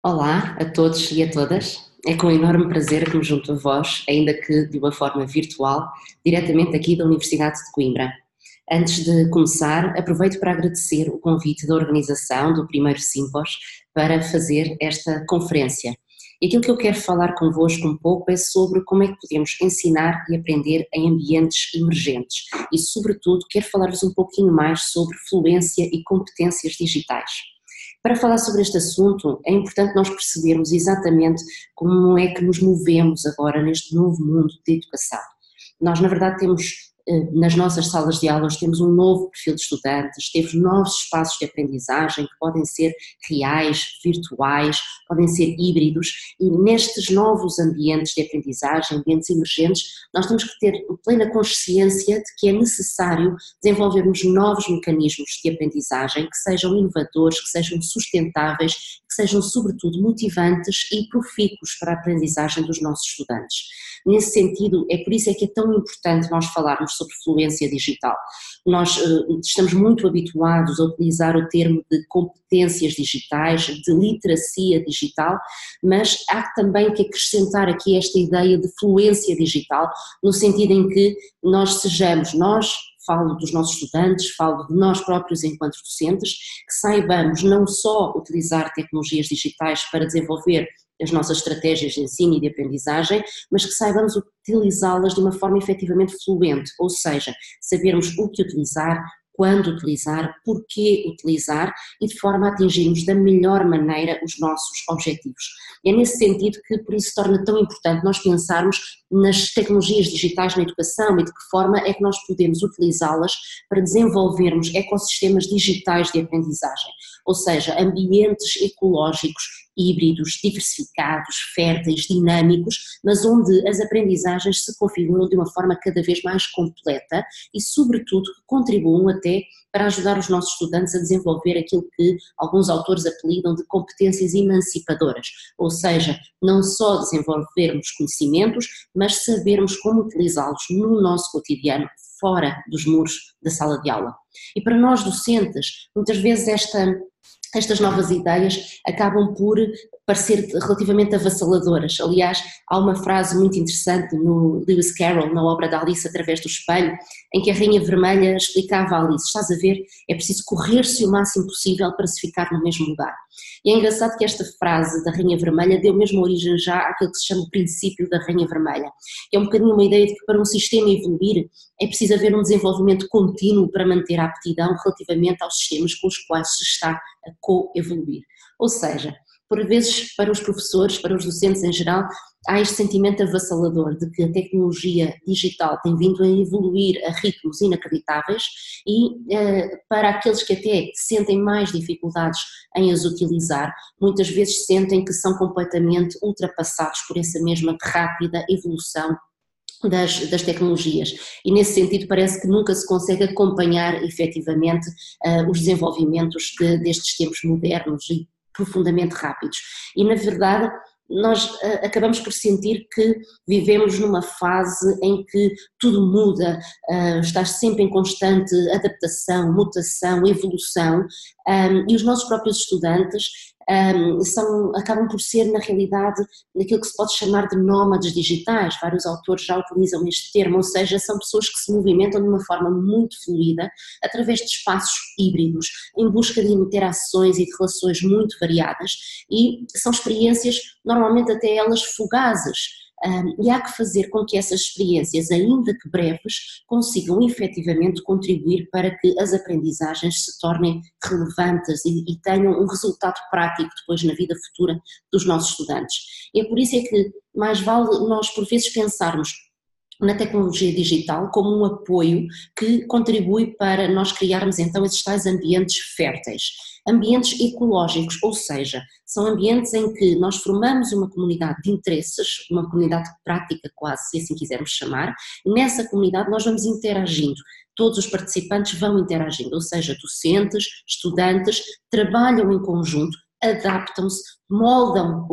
Olá a todos e a todas. É com enorme prazer que me junto a vós, ainda que de uma forma virtual, diretamente aqui da Universidade de Coimbra. Antes de começar, aproveito para agradecer o convite da organização do primeiro Simpos para fazer esta conferência. E aquilo que eu quero falar convosco um pouco é sobre como é que podemos ensinar e aprender em ambientes emergentes e, sobretudo, quero falar-vos um pouquinho mais sobre fluência e competências digitais. Para falar sobre este assunto, é importante nós percebermos exatamente como é que nos movemos agora neste novo mundo de educação. Nós, na verdade, temos nas nossas salas de aulas temos um novo perfil de estudantes, temos novos espaços de aprendizagem que podem ser reais, virtuais, podem ser híbridos e nestes novos ambientes de aprendizagem, ambientes emergentes, nós temos que ter plena consciência de que é necessário desenvolvermos novos mecanismos de aprendizagem que sejam inovadores, que sejam sustentáveis, que sejam sobretudo motivantes e profícuos para a aprendizagem dos nossos estudantes. Nesse sentido, é por isso é que é tão importante nós falarmos sobre fluência digital. Nós estamos muito habituados a utilizar o termo de competências digitais, de literacia digital, mas há também que acrescentar aqui esta ideia de fluência digital, no sentido em que nós sejamos, falo dos nossos estudantes, falo de nós próprios enquanto docentes, que saibamos não só utilizar tecnologias digitais para desenvolver as nossas estratégias de ensino e de aprendizagem, mas que saibamos utilizá-las de uma forma efetivamente fluente, ou seja, sabermos o que utilizar, quando utilizar, porquê utilizar e de forma a atingirmos da melhor maneira os nossos objetivos. É nesse sentido que por isso se torna tão importante nós pensarmos nas tecnologias digitais na educação e de que forma é que nós podemos utilizá-las para desenvolvermos ecossistemas digitais de aprendizagem, ou seja, ambientes ecológicos, híbridos, diversificados, férteis, dinâmicos, mas onde as aprendizagens se configuram de uma forma cada vez mais completa e, sobretudo, que contribuam até para ajudar os nossos estudantes a desenvolver aquilo que alguns autores apelidam de competências emancipadoras, ou seja, não só desenvolvermos conhecimentos, mas sabermos como utilizá-los no nosso cotidiano, fora dos muros da sala de aula. E para nós docentes, muitas vezes estas novas ideias acabam por parecer relativamente avassaladoras. Aliás, há uma frase muito interessante no Lewis Carroll, na obra da Alice através do espelho, em que a Rainha Vermelha explicava a Alice: estás a ver, é preciso correr-se o máximo possível para se ficar no mesmo lugar. E é engraçado que esta frase da Rainha Vermelha deu mesmo origem já àquilo que se chama o princípio da Rainha Vermelha, que é um bocadinho uma ideia de que para um sistema evoluir é preciso haver um desenvolvimento contínuo para manter a aptidão relativamente aos sistemas com os quais se está a co-evoluir. Ou seja, por vezes para os professores, para os docentes em geral, há este sentimento avassalador de que a tecnologia digital tem vindo a evoluir a ritmos inacreditáveis e para aqueles que até sentem mais dificuldades em as utilizar, muitas vezes sentem que são completamente ultrapassados por essa mesma rápida evolução das tecnologias e nesse sentido parece que nunca se consegue acompanhar efetivamente os desenvolvimentos destes tempos modernos e profundamente rápidos e na verdade nós acabamos por sentir que vivemos numa fase em que tudo muda, está sempre em constante adaptação, mutação, evolução e os nossos próprios estudantes acabam por ser, na realidade, aquilo que se pode chamar de nómades digitais. Vários autores já utilizam este termo, ou seja, são pessoas que se movimentam de uma forma muito fluida, através de espaços híbridos, em busca de interações e de relações muito variadas, e são experiências, normalmente até elas fugazes. E há que fazer com que essas experiências, ainda que breves, consigam efetivamente contribuir para que as aprendizagens se tornem relevantes e tenham um resultado prático depois na vida futura dos nossos estudantes. E é por isso é que mais vale nós por vezes pensarmos na tecnologia digital como um apoio que contribui para nós criarmos então esses tais ambientes férteis, ambientes ecológicos, ou seja, são ambientes em que nós formamos uma comunidade de interesses, uma comunidade prática quase, se assim quisermos chamar, e nessa comunidade nós vamos interagindo, todos os participantes vão interagindo, ou seja, docentes, estudantes, trabalham em conjunto, adaptam-se, moldam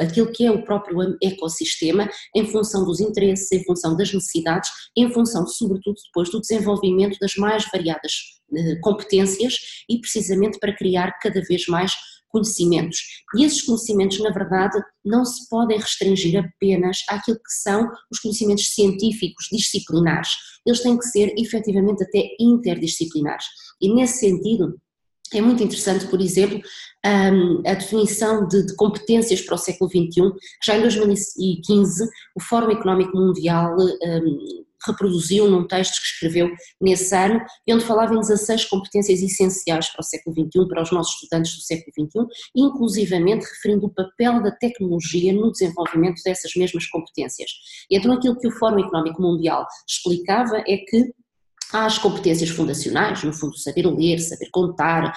aquilo que é o próprio ecossistema em função dos interesses, em função das necessidades, em função sobretudo depois do desenvolvimento das mais variadas competências e precisamente para criar cada vez mais conhecimentos. E esses conhecimentos, na verdade, não se podem restringir apenas àquilo que são os conhecimentos científicos disciplinares. Eles têm que ser efetivamente até interdisciplinares. E nesse sentido, é muito interessante, por exemplo, a definição de competências para o século XXI, que já em 2015 o Fórum Económico Mundial reproduziu num texto que escreveu nesse ano, onde falava em 16 competências essenciais para o século XXI, para os nossos estudantes do século XXI, inclusivamente referindo o papel da tecnologia no desenvolvimento dessas mesmas competências. E então aquilo que o Fórum Económico Mundial explicava é que há as competências fundacionais, no fundo saber ler, saber contar,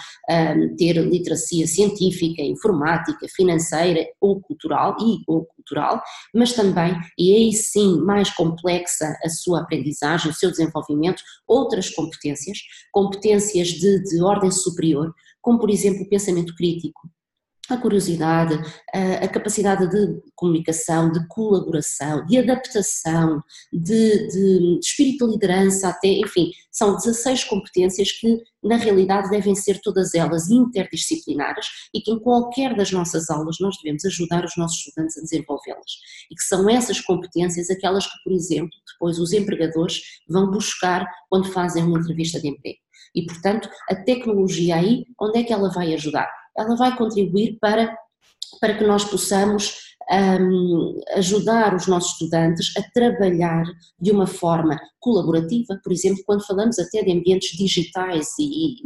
ter literacia científica, informática, financeira ou cultural, mas também, e aí sim mais complexa a sua aprendizagem, o seu desenvolvimento, outras competências de ordem superior, como por exemplo o pensamento crítico, a curiosidade, a capacidade de comunicação, de colaboração, de adaptação, de espírito de liderança até, enfim, são 16 competências que na realidade devem ser todas elas interdisciplinares e que em qualquer das nossas aulas nós devemos ajudar os nossos estudantes a desenvolvê-las. E que são essas competências aquelas que, por exemplo, depois os empregadores vão buscar quando fazem uma entrevista de emprego. E portanto, a tecnologia aí, onde é que ela vai ajudar? Ela vai contribuir para que nós possamos ajudar os nossos estudantes a trabalhar de uma forma colaborativa, por exemplo, quando falamos até de ambientes digitais e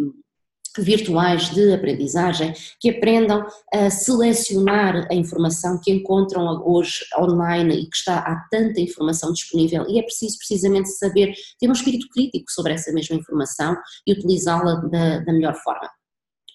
virtuais de aprendizagem, que aprendam a selecionar a informação que encontram hoje online e que há tanta informação disponível e é preciso precisamente saber ter um espírito crítico sobre essa mesma informação e utilizá-la da melhor forma.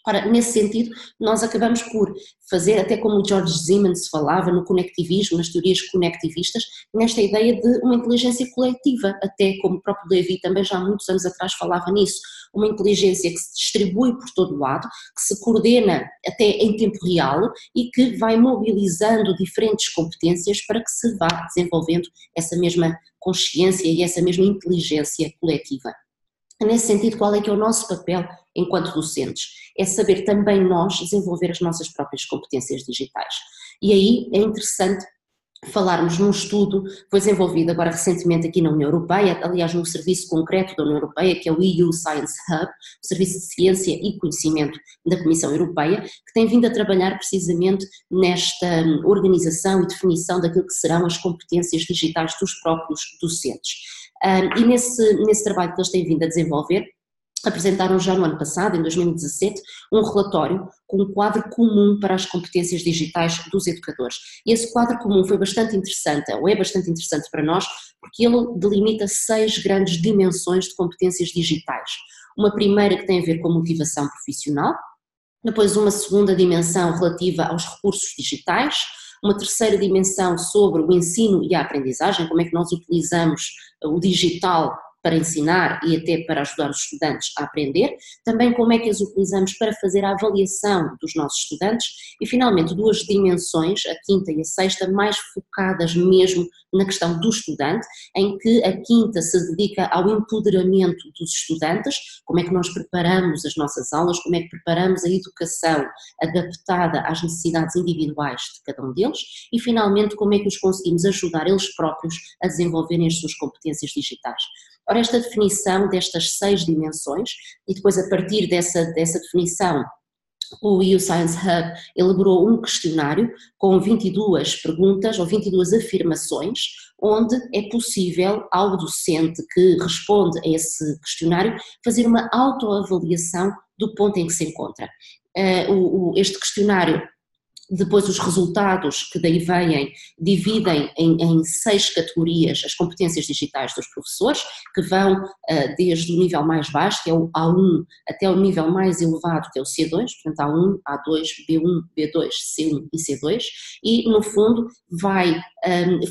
Ora, nesse sentido, nós acabamos por fazer, até como o George Siemens falava no conectivismo, nas teorias conectivistas, nesta ideia de uma inteligência coletiva, até como o próprio Levy também já há muitos anos atrás falava nisso, uma inteligência que se distribui por todo o lado, que se coordena até em tempo real e que vai mobilizando diferentes competências para que se vá desenvolvendo essa mesma consciência e essa mesma inteligência coletiva. Nesse sentido, qual é que é o nosso papel enquanto docentes? É saber também nós desenvolver as nossas próprias competências digitais. E aí é interessante falarmos num estudo que foi desenvolvido agora recentemente aqui na União Europeia, aliás num serviço concreto da União Europeia, que é o EU Science Hub, o Serviço de Ciência e Conhecimento da Comissão Europeia, que tem vindo a trabalhar precisamente nesta organização e definição daquilo que serão as competências digitais dos próprios docentes. E nesse trabalho que eles têm vindo a desenvolver, apresentaram já no ano passado, em 2017, um relatório com um quadro comum para as competências digitais dos educadores. E esse quadro comum foi bastante interessante, ou é bastante interessante para nós, porque ele delimita 6 grandes dimensões de competências digitais. Uma primeira que tem a ver com a motivação profissional, depois uma segunda dimensão relativa aos recursos digitais, uma terceira dimensão sobre o ensino e a aprendizagem, como é que nós utilizamos o digital para ensinar e até para ajudar os estudantes a aprender, também como é que as utilizamos para fazer a avaliação dos nossos estudantes e finalmente 2 dimensões, a quinta e a sexta, mais focadas mesmo na questão do estudante, em que a quinta se dedica ao empoderamento dos estudantes, como é que nós preparamos as nossas aulas, como é que preparamos a educação adaptada às necessidades individuais de cada um deles e finalmente como é que os conseguimos ajudar eles próprios a desenvolverem as suas competências digitais. Ora, esta definição destas 6 dimensões, e depois a partir dessa definição, o EU Science Hub elaborou um questionário com 22 perguntas ou 22 afirmações, onde é possível ao docente que responde a esse questionário fazer uma autoavaliação do ponto em que se encontra. Este questionário, depois os resultados que daí vêm, dividem em 6 categorias as competências digitais dos professores, que vão desde o nível mais baixo, que é o A1, até o nível mais elevado, que é o C2, portanto A1, A2, B1, B2, C1 e C2, e no fundo vai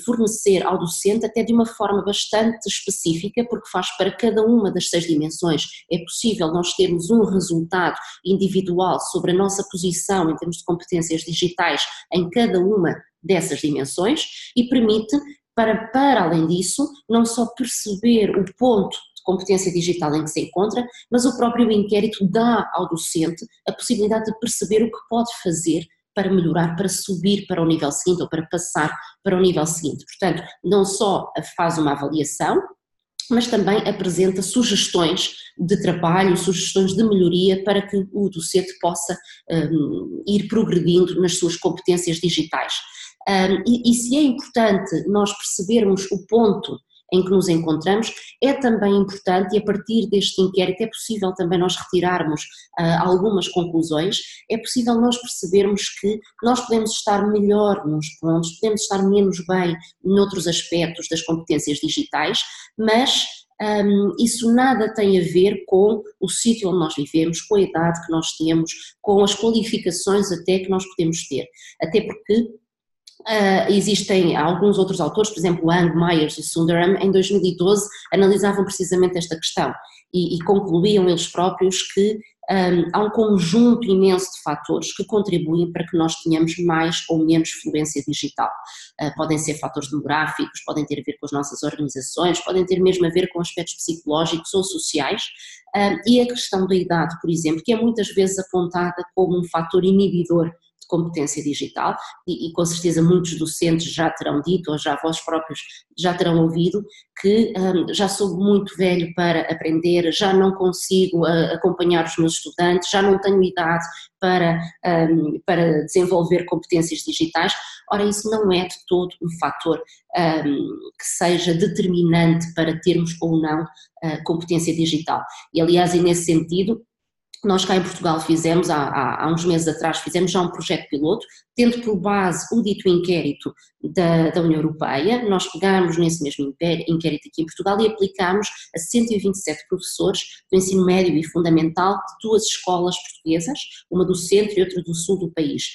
fornecer ao docente até de uma forma bastante específica, porque faz para cada uma das 6 dimensões, é possível nós termos um resultado individual sobre a nossa posição em termos de competências digitais em cada uma dessas dimensões e permite para além disso, não só perceber o ponto de competência digital em que se encontra, mas o próprio inquérito dá ao docente a possibilidade de perceber o que pode fazer para melhorar, para subir para o nível seguinte ou para passar para o nível seguinte. Portanto, não só faz uma avaliação, mas também apresenta sugestões de trabalho, sugestões de melhoria para que o docente possa ir progredindo nas suas competências digitais. E se é importante nós percebermos o ponto em que nos encontramos, é também importante, e a partir deste inquérito é possível também nós retirarmos algumas conclusões, é possível nós percebermos que nós podemos estar melhor nos pontos, podemos estar menos bem noutros aspectos das competências digitais, mas isso nada tem a ver com o sítio onde nós vivemos, com a idade que nós temos, com as qualificações até que nós podemos ter, até porque existem alguns outros autores, por exemplo, Ang, Myers e Sundaram, em 2012 analisavam precisamente esta questão e concluíam eles próprios que há um conjunto imenso de fatores que contribuem para que nós tenhamos mais ou menos fluência digital. Podem ser fatores demográficos, podem ter a ver com as nossas organizações, podem ter mesmo a ver com aspectos psicológicos ou sociais, e a questão da idade, por exemplo, que é muitas vezes apontada como um fator inibidor de competência digital, e com certeza muitos docentes já terão dito, ou já vós próprios já terão ouvido, que já sou muito velho para aprender, já não consigo acompanhar os meus estudantes, já não tenho idade para desenvolver competências digitais. Ora, isso não é de todo um fator que seja determinante para termos ou não competência digital. E aliás, e nesse sentido, nós cá em Portugal fizemos, há uns meses atrás, fizemos já um projeto piloto, tendo por base o dito inquérito da União Europeia. Nós pegámos nesse mesmo inquérito aqui em Portugal e aplicámos a 127 professores do ensino médio e fundamental de duas escolas portuguesas, uma do centro e outra do sul do país.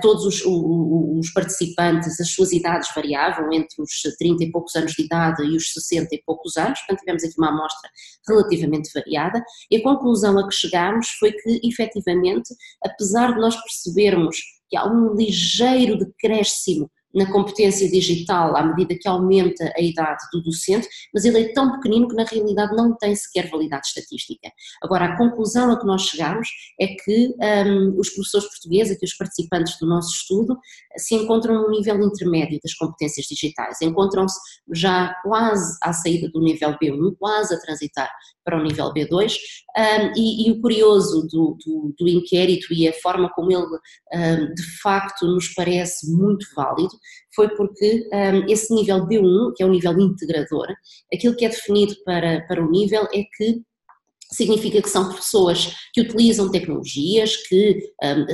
Todos os participantes, as suas idades variavam entre os 30 e poucos anos de idade e os 60 e poucos anos, portanto tivemos aqui uma amostra relativamente variada, e a conclusão a que chegámos foi que, efetivamente, apesar de nós percebermos que há um ligeiro decréscimo na competência digital à medida que aumenta a idade do docente, mas ele é tão pequenino que na realidade não tem sequer validade estatística. Agora, a conclusão a que nós chegamos é que os professores portugueses, aqui os participantes do nosso estudo, se encontram num nível intermédio das competências digitais, encontram-se já quase à saída do nível B1, quase a transitar para o nível B2, e o curioso do inquérito e a forma como ele de facto nos parece muito válido foi porque esse nível B1, que é o nível integrador, aquilo que é definido para o nível é que significa que são pessoas que utilizam tecnologias, que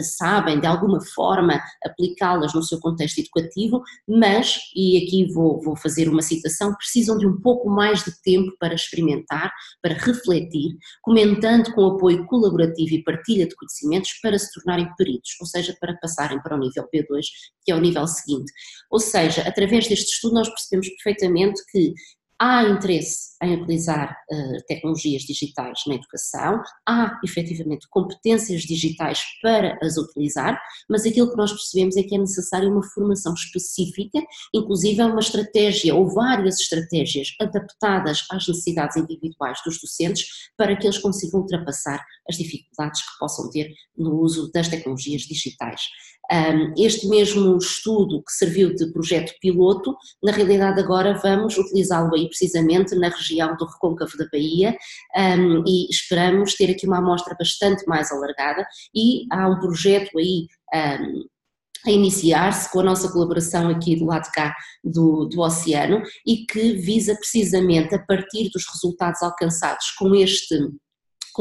sabem de alguma forma aplicá-las no seu contexto educativo, mas, e aqui vou fazer uma citação, precisam de um pouco mais de tempo para experimentar, para refletir, comentando com apoio colaborativo e partilha de conhecimentos para se tornarem peritos, ou seja, para passarem para o nível B2, que é o nível seguinte. Ou seja, através deste estudo nós percebemos perfeitamente que há interesse em utilizar tecnologias digitais na educação, há efetivamente competências digitais para as utilizar, mas aquilo que nós percebemos é que é necessária uma formação específica, inclusive uma estratégia ou várias estratégias adaptadas às necessidades individuais dos docentes para que eles consigam ultrapassar as dificuldades que possam ter no uso das tecnologias digitais. Este mesmo estudo que serviu de projeto piloto, na realidade agora vamos utilizá-lo aí precisamente na região do Recôncavo da Bahia, e esperamos ter aqui uma amostra bastante mais alargada, e há um projeto aí a iniciar-se com a nossa colaboração aqui do lado de cá do oceano, e que visa precisamente, a partir dos resultados alcançados com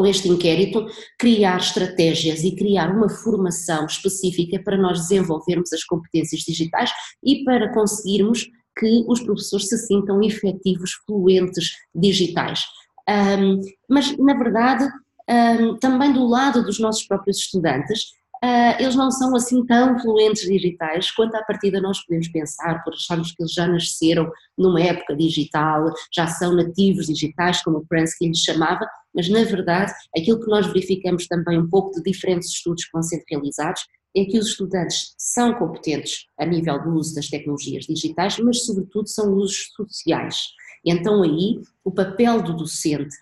este inquérito, criar estratégias e criar uma formação específica para nós desenvolvermos as competências digitais e para conseguirmos que os professores se sintam efetivos, fluentes digitais. Mas, na verdade, também do lado dos nossos próprios estudantes, eles não são assim tão fluentes digitais quanto à partida nós podemos pensar, por acharmos que eles já nasceram numa época digital, já são nativos digitais, como o Pransky lhes chamava, mas na verdade aquilo que nós verificamos também um pouco de diferentes estudos que vão sendo realizados é que os estudantes são competentes a nível do uso das tecnologias digitais, mas sobretudo são usos sociais. Então aí o papel do docente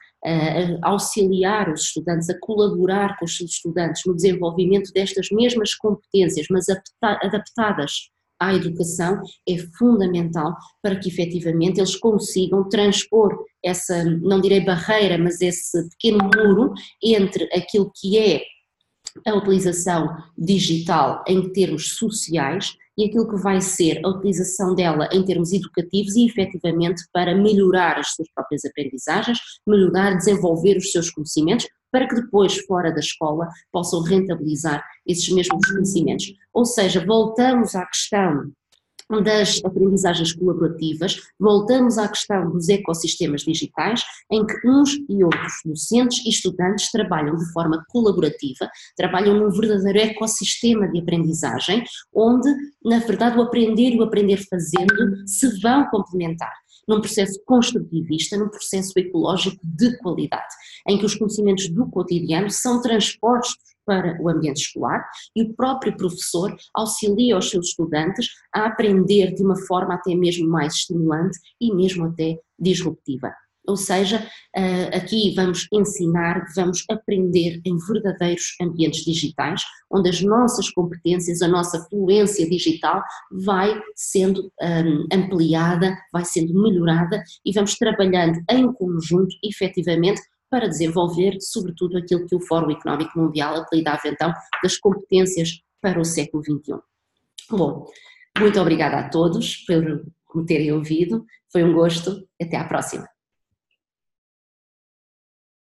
a auxiliar os estudantes, a colaborar com os seus estudantes no desenvolvimento destas mesmas competências, mas adaptadas à educação, é fundamental para que efetivamente eles consigam transpor essa, não direi barreira, mas esse pequeno muro entre aquilo que é a utilização digital em termos sociais e aquilo que vai ser a utilização dela em termos educativos e efetivamente para melhorar as suas próprias aprendizagens, melhorar, desenvolver os seus conhecimentos, para que depois, fora da escola, possam rentabilizar esses mesmos conhecimentos. Ou seja, voltamos à questão das aprendizagens colaborativas, voltamos à questão dos ecossistemas digitais, em que uns e outros docentes e estudantes trabalham de forma colaborativa, trabalham num verdadeiro ecossistema de aprendizagem, onde, na verdade, o aprender e o aprender fazendo se vão complementar, num processo construtivista, num processo ecológico de qualidade, em que os conhecimentos do cotidiano são transpostos para o ambiente escolar e o próprio professor auxilia os seus estudantes a aprender de uma forma até mesmo mais estimulante e mesmo até disruptiva. Ou seja, aqui vamos ensinar, vamos aprender em verdadeiros ambientes digitais, onde as nossas competências, a nossa fluência digital vai sendo ampliada, vai sendo melhorada e vamos trabalhando em conjunto, efetivamente, para desenvolver, sobretudo, aquilo que o Fórum Económico Mundial apelidava então das competências para o século XXI. Bom, muito obrigada a todos por me terem ouvido, foi um gosto, até à próxima.